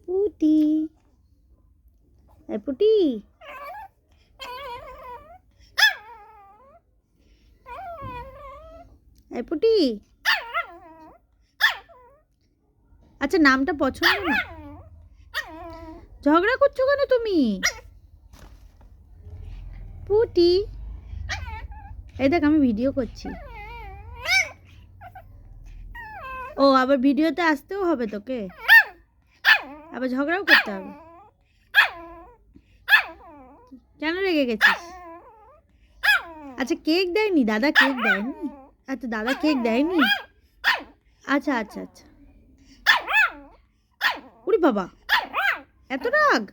পুটি, এই পুটি, এই পুটি। আচ্ছা, নামটা পছন্দ না? ঝগড়া করছো কেন তুমি? পুটি, এই দেখ আমি ভিডিও করছি। ও, আবার ভিডিওতে আসতেও হবে তোকে, আবার ঝগড়াও করতে হবে? কেন রেগে গেছিস? আচ্ছা, কেক দেয়নি দাদা? কেক দেয়নি? আচ্ছা, দাদা কেক দেয়নি? আচ্ছা আচ্ছা আচ্ছা। উরি বাবা, এত রাগ!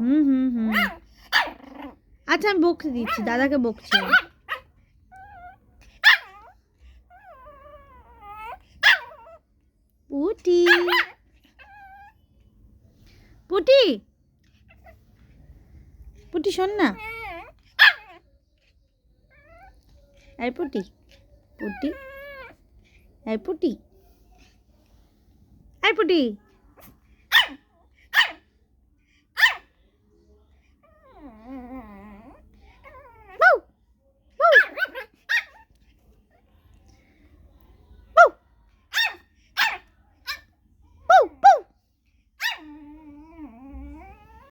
হুম হুম হুম। আচ্ছা, আমি বকতে দিচ্ছি, দাদাকে বকছি। পুটি, পুটি, পুটি শোন না। এই পুটি, পুটি, এই পুটি, এই পুটি।